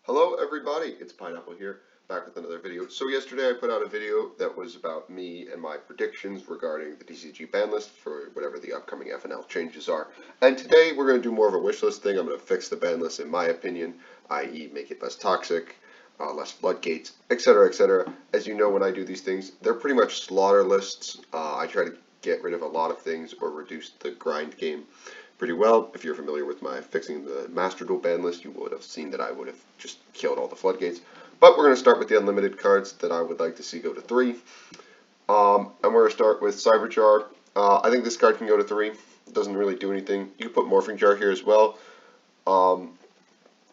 Hello everybody, it's Pineapple here, back with another video. So yesterday I put out a video that was about me and my predictions regarding the DCG ban list for whatever the upcoming FNL changes are. And today we're going to do more of a wish list thing. I'm going to fix the ban list in my opinion, i.e. make it less toxic, less floodgates, etc, etc. As you know, when I do these things, they're pretty much slaughter lists. I try to get rid of a lot of things or reduce the grind game pretty well. If you're familiar with my fixing the Master Duel ban list, you would have seen that I would have just killed all the floodgates. But we're going to start with the unlimited cards that I would like to see go to 3. And we're going to start with Cyberjar. I think this card can go to 3. It doesn't really do anything. You can put Morphing Jar here as well. I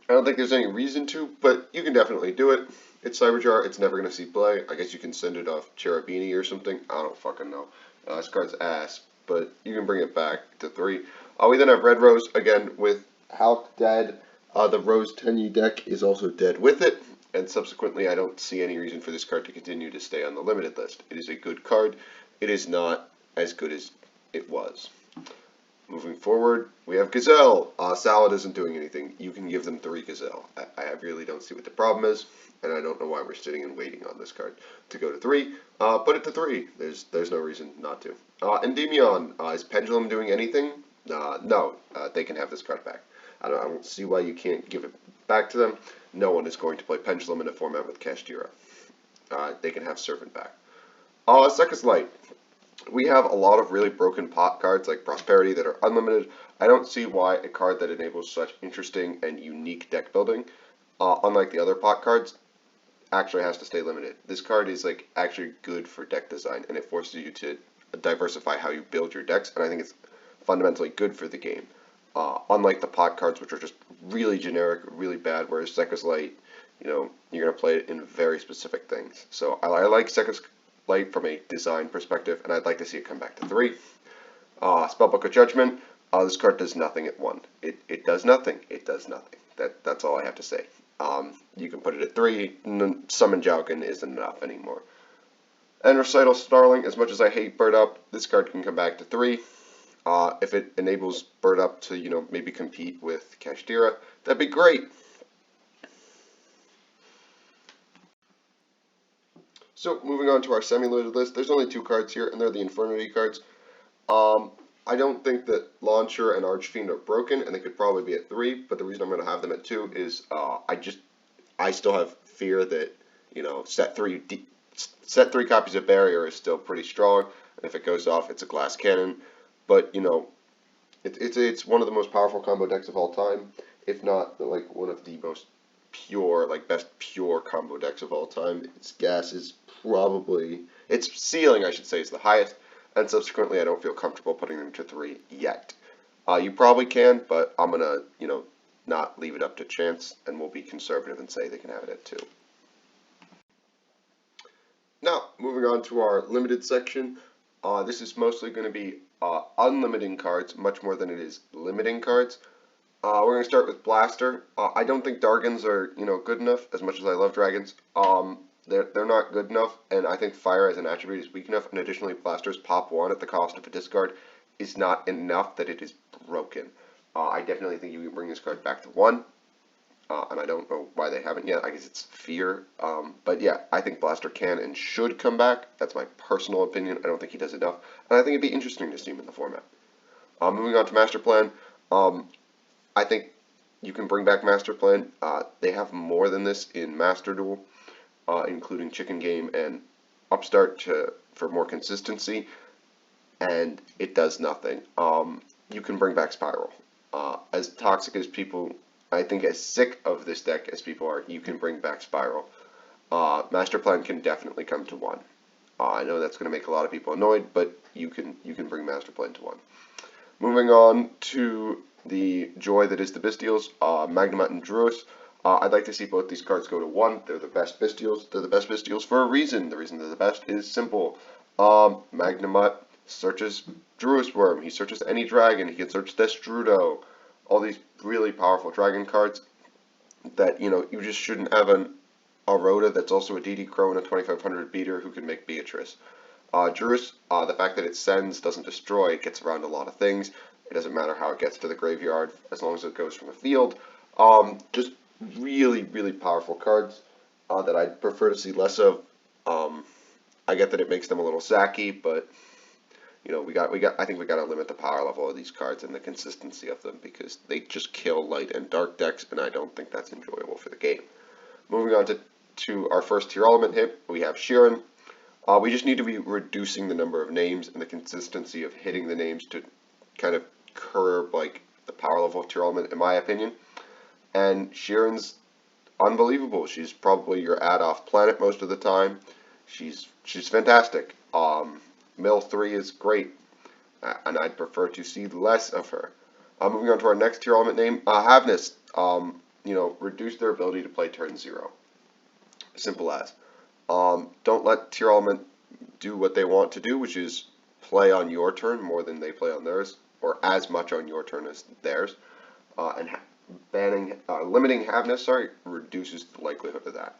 don't think there's any reason to, but you can definitely do it. It's Cyberjar. It's never going to see play. I guess you can send it off Cherubini or something. I don't fucking know. This card's ass, but you can bring it back to 3. We then have Red Rose, again, with Hulk dead. The Rose Tenyi deck is also dead with it, and subsequently I don't see any reason for this card to continue to stay on the limited list. It is a good card. It is not as good as it was. Moving forward, we have Gazelle. Salad isn't doing anything. You can give them 3 Gazelle. I really don't see what the problem is, and I don't know why we're sitting and waiting on this card to go to 3. Put it to 3. There's no reason not to. Endymion, is Pendulum doing anything? No, they can have this card back. I don't see why you can't give it back to them. No one is going to play Pendulum in a format with Kashtira. They can have Servant back. Sekka's Light. We have a lot of really broken pot cards like Prosperity that are unlimited. I don't see why a card that enables such interesting and unique deck building, unlike the other pot cards, actually has to stay limited. This card is like actually good for deck design, and it forces you to diversify how you build your decks, and I think it's fundamentally good for the game. Unlike the pot cards, which are just really generic, really bad, whereas Sekka's Light, you know, you're going to play it in very specific things. So I like Sekka's Light from a design perspective, and I'd like to see it come back to 3. Spellbook of Judgment. This card does nothing at 1. It does nothing. It does nothing. That's all I have to say. You can put it at 3. Summon Jowgen isn't enough anymore. And Recital Starling. As much as I hate Bird Up, this card can come back to 3. If it enables Bird Up to, you know, maybe compete with Kashtira, that'd be great. So, moving on to our semi-loaded list, there's only 2 cards here, and they're the Infernity cards. I don't think that Launcher and Archfiend are broken, and they could probably be at 3, but the reason I'm going to have them at 2 is I still have fear that, you know, set 3 copies of Barrier is still pretty strong, and if it goes off, it's a glass cannon. But, you know, it's one of the most powerful combo decks of all time, if not, like, one of the most pure, like, best pure combo decks of all time. Its gas is probably, its ceiling, I should say, is the highest, and subsequently I don't feel comfortable putting them to 3 yet. You probably can, but I'm going to, you know, not leave it up to chance, and we'll be conservative and say they can have it at 2. Now, moving on to our limited section. This is mostly going to be unlimiting cards, much more than it is limiting cards. We're going to start with Blaster. I don't think Dargans are, you know, good enough, as much as I love Dragons. They're not good enough, and I think Fire as an attribute is weak enough, and additionally Blaster's pop 1 at the cost of a discard is not enough that it is broken. I definitely think you can bring this card back to 1, and I don't know why they haven't yet. I guess it's fear. But yeah, I think Blaster can and should come back. That's my personal opinion. I don't think he does enough, and I think it'd be interesting to see him in the format. Moving on to Master Plan. I think you can bring back Master Plan. They have more than this in Master Duel, including Chicken Game and Upstart for more consistency, and it does nothing. You can bring back Spiral. As toxic as people, I think as sick of this deck as people are, you can bring back Spiral. Master Plan can definitely come to 1. I know that's going to make a lot of people annoyed, but you can bring Master Plan to 1. Moving on to the joy that is the Bystials, Magnemite and Druis. I'd like to see both these cards go to 1. They're the best Bystials. They're the best Bystials for a reason. The reason they're the best is simple. Magnemite searches Druis Worm. He searches any dragon. He can search Destrudo. All these really powerful dragon cards that, you know, you just shouldn't have an Aurora that's also a DD Crow and a 2500 beater who can make Beatrice. Druis, the fact that it sends, doesn't destroy, it gets around a lot of things. It doesn't matter how it gets to the graveyard, as long as it goes from the field. Just really, really powerful cards that I'd prefer to see less of. I get that it makes them a little zacky, but I think we got to limit the power level of these cards and the consistency of them because they just kill light and dark decks, and I don't think that's enjoyable for the game. Moving on to our first tier element hit, we have Sheeran. We just need to be reducing the number of names and the consistency of hitting the names to kind of curb like the power level of tier element, in my opinion. And Sheeran's unbelievable. She's probably your add-off planet most of the time. She's fantastic. Mill 3 is great, and I'd prefer to see less of her. Moving on to our next tier element name, Havness. Reduce their ability to play turn 0. Simple as. Don't let tier element do what they want to do, which is play on your turn more than they play on theirs, or as much on your turn as theirs. And limiting Havness, reduces the likelihood of that.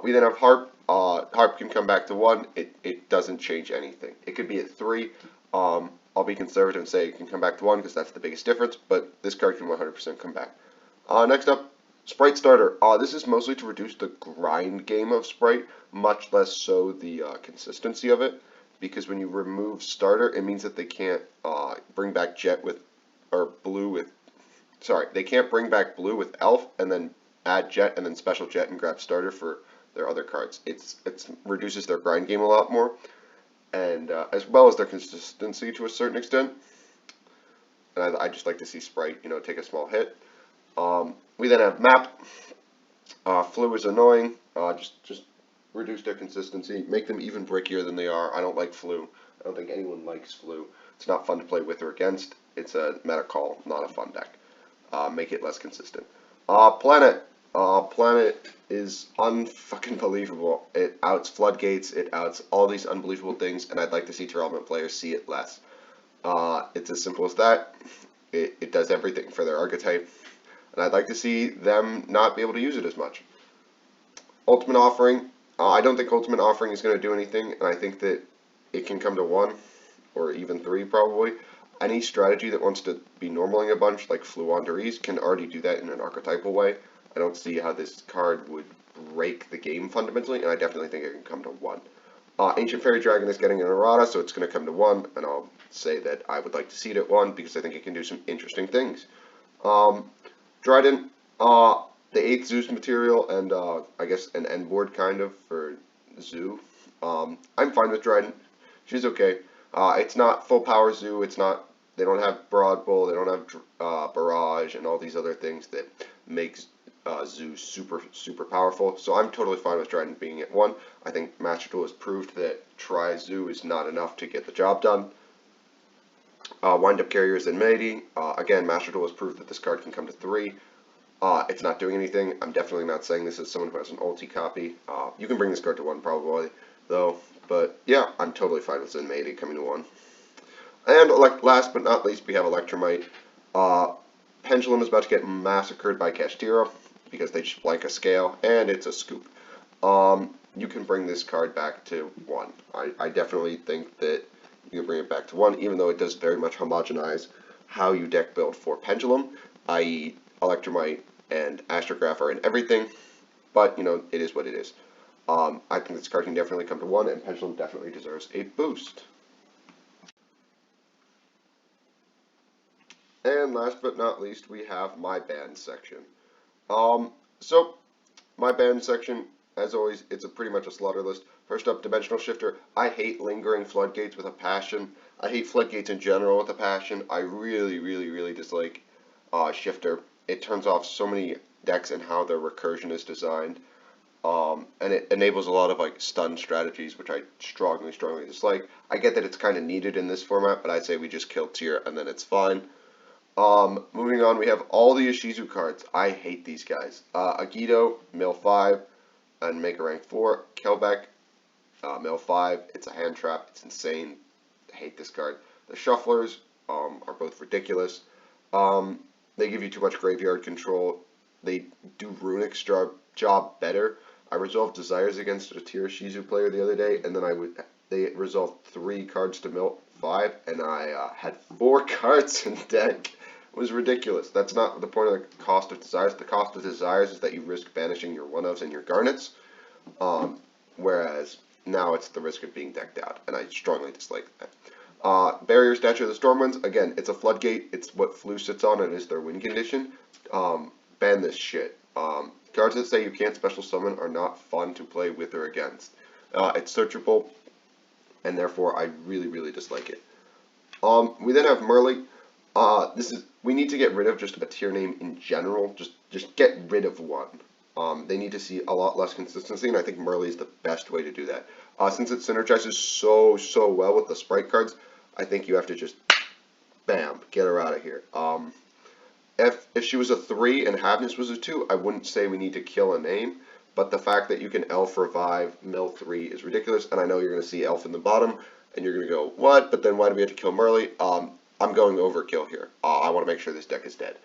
We then have Harp. Harp can come back to 1. It doesn't change anything. It could be at 3. I'll be conservative and say it can come back to 1 because that's the biggest difference, but this card can 100% come back. Next up, Sprite Starter. This is mostly to reduce the grind game of Sprite, much less so the consistency of it, because when you remove Starter, it means that they can't bring back Blue with, they can't bring back Blue with Elf and then add Jet and then Special Jet and grab Starter for their other cards. It reduces their grind game a lot more, and as well as their consistency to a certain extent. And I just like to see Sprite, take a small hit. We then have Map. Flu is annoying. Just reduce their consistency, make them even brickier than they are. I don't like Flu. I don't think anyone likes Flu. It's not fun to play with or against. It's a meta call, not a fun deck. Make it less consistent. Planet. Planet is unfucking believable. It outs Floodgates. It outs all these unbelievable things, and I'd like to see tier element players see it less. It's as simple as that. It does everything for their archetype, and I'd like to see them not be able to use it as much. Ultimate Offering. I don't think Ultimate Offering is going to do anything, and I think that it can come to 1 or even 3 probably. Any strategy that wants to be normaling a bunch, like Fluanderies, can already do that in an archetypal way. I don't see how this card would break the game fundamentally, and I definitely think it can come to 1. Ancient Fairy Dragon is getting an errata, so it's going to come to 1, and I'll say that I would like to see it at 1 because I think it can do some interesting things. Dryden, the 8th Zeus material, and I guess an end board kind of for Zoo. I'm fine with Dryden. She's okay. It's not full power Zoo. It's not. They don't have Broad Bull. They don't have Barrage and all these other things that makes Zoo super powerful. So I'm totally fine with Dryden being at 1. I think Master Duel has proved that Tri-Zoo is not enough to get the job done. Wind-Up Carriers and Mighty. Again, Master Duel has proved that this card can come to 3. It's not doing anything. I'm definitely not saying this as someone who has an ulti copy. You can bring this card to 1 probably, though. But yeah, I'm totally fine with Zenmaity coming to 1. And last but not least, we have Electromite. Pendulum is about to get massacred by Kashtira because they just like a scale, and it's a scoop. You can bring this card back to 1. I definitely think that you can bring it back to 1, even though it does very much homogenize how you deck build for Pendulum, i.e. Electromite and Astrograph are in everything, but, it is what it is. I think this card can definitely come to 1, and Pendulum definitely deserves a boost. And last but not least, we have my band section. So, my band section, as always, it's pretty much a slaughter list. First up, Dimensional Shifter. I hate lingering Floodgates with a passion. I hate Floodgates in general with a passion. I really, really, really dislike Shifter. It turns off so many decks and how their recursion is designed. And it enables a lot of stun strategies, which I strongly dislike. I get that it's kind of needed in this format, but I'd say we just kill Tier and then it's fine. Moving on, we have all the Ishizu cards. I hate these guys. Agido, Mill 5, and make a rank 4. Kelbeck, Mill 5. It's a hand trap. It's insane. I hate this card. The Shufflers are both ridiculous. They give you too much graveyard control. They do Runic's job better. I resolved Desires against a tier Shizu player the other day, and then they resolved 3 cards to Mill 5, and I had 4 cards in deck. was ridiculous. That's not the point of the cost of desires. The cost of desires is that you risk banishing your one-ofs and your garnets, whereas now it's the risk of being decked out, and I strongly dislike that. Barrier Statue of the Stormwinds, again, it's a floodgate. It's what Flu sits on, and is their win condition. Ban this shit. Cards that say you can't special summon are not fun to play with or against. It's searchable, and therefore I really, really dislike it. We then have Merly. We need to get rid of just a tier name in general. Just get rid of one. They need to see a lot less consistency, and I think Merly is the best way to do that. Since it synergizes so well with the sprite cards, I think you have to just, bam, get her out of here. If she was a 3 and Havness was a 2, I wouldn't say we need to kill a name, but the fact that you can Elf Revive Mill 3 is ridiculous, and I know you're going to see Elf in the bottom, and you're going to go, what? But then why do we have to kill Merly? I'm going overkill here. I want to make sure this deck is dead.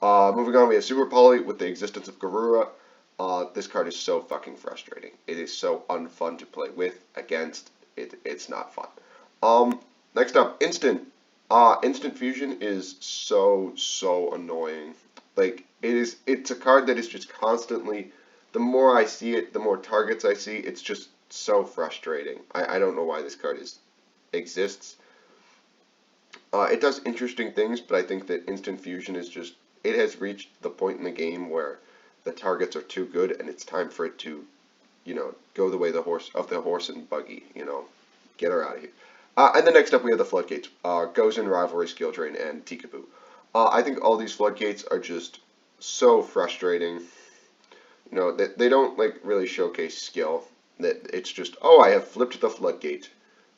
Moving on, we have Super Poly with the existence of Garura. This card is so fucking frustrating. It is so unfun to play with, against. It's not fun. Next up, Instant. Instant Fusion is so annoying. Like, it's a card that is just constantly, the more I see it, the more targets I see, it's just so frustrating. I don't know why this card exists. It does interesting things, but I think that Instant Fusion is just, it has reached the point in the game where the targets are too good, and it's time for it to, go the way of the horse and buggy, get her out of here. And then next up we have the Floodgates, Gozen, Rivalry, Skill Drain, and Tikaboo. I think all these Floodgates are just so frustrating. They don't really showcase skill. That it's just, oh, I have flipped the Floodgate.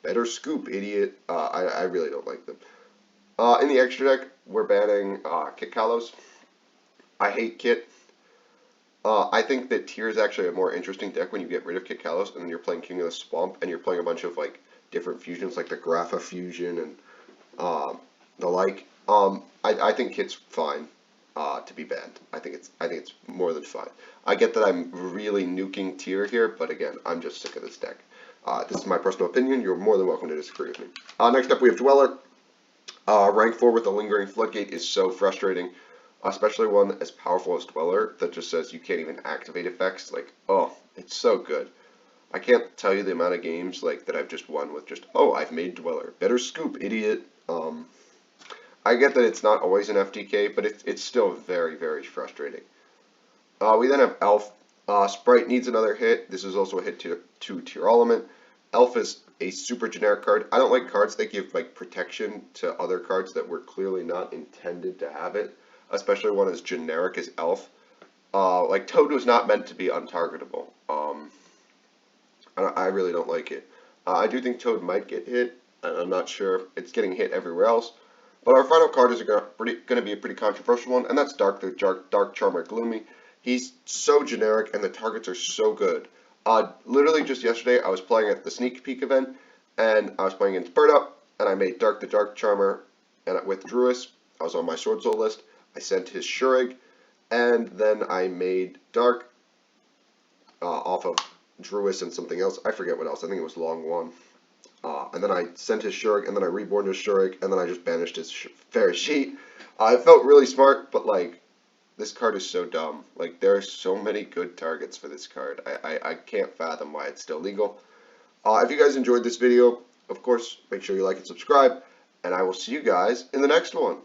Better scoop, idiot. I really don't like them. In the extra deck, we're banning Kit Kalos. I hate Kit. I think that Tier is actually a more interesting deck when you get rid of Kit Kalos, and then you're playing King of the Swamp, and you're playing a bunch of different fusions, like the Grapha fusion and the like. I think Kit's fine to be banned. I think it's more than fine. I get that I'm really nuking Tier here, but again, I'm just sick of this deck. This is my personal opinion. You're more than welcome to disagree with me. Next up, we have Dweller. Rank 4 with the Lingering Floodgate is so frustrating, especially one as powerful as Dweller that just says you can't even activate effects. Oh, it's so good. I can't tell you the amount of games that I've just won with just, oh, I've made Dweller. Better scoop, idiot. I get that it's not always an FTK, but it's still very frustrating. We then have Elf. Sprite needs another hit. This is also a hit to Tier Element. Elf is a super generic card. I don't like cards that give protection to other cards that were clearly not intended to have it, especially one as generic as Elf. Toad was not meant to be untargetable. I really don't like it. I do think Toad might get hit, and I'm not sure if it's getting hit everywhere else. But our final card is going to be a pretty controversial one, and that's Dark Charmer Gloomy. He's so generic, and the targets are so good. Literally just yesterday, I was playing at the Sneak Peek event, and I was playing against Bird Up, and I made Dark the Dark Charmer and with Druis. I was on my Sword Soul list. I sent his Shurig, and then I made Dark off of Druis and something else. I forget what else. I think it was Long One. And then I sent his Shurig, and then I reborn his Shurig, and then I just banished his Fair Sheet. It felt really smart, but this card is so dumb. There are so many good targets for this card. I can't fathom why it's still legal. If you guys enjoyed this video, of course, make sure you like and subscribe, and I will see you guys in the next one.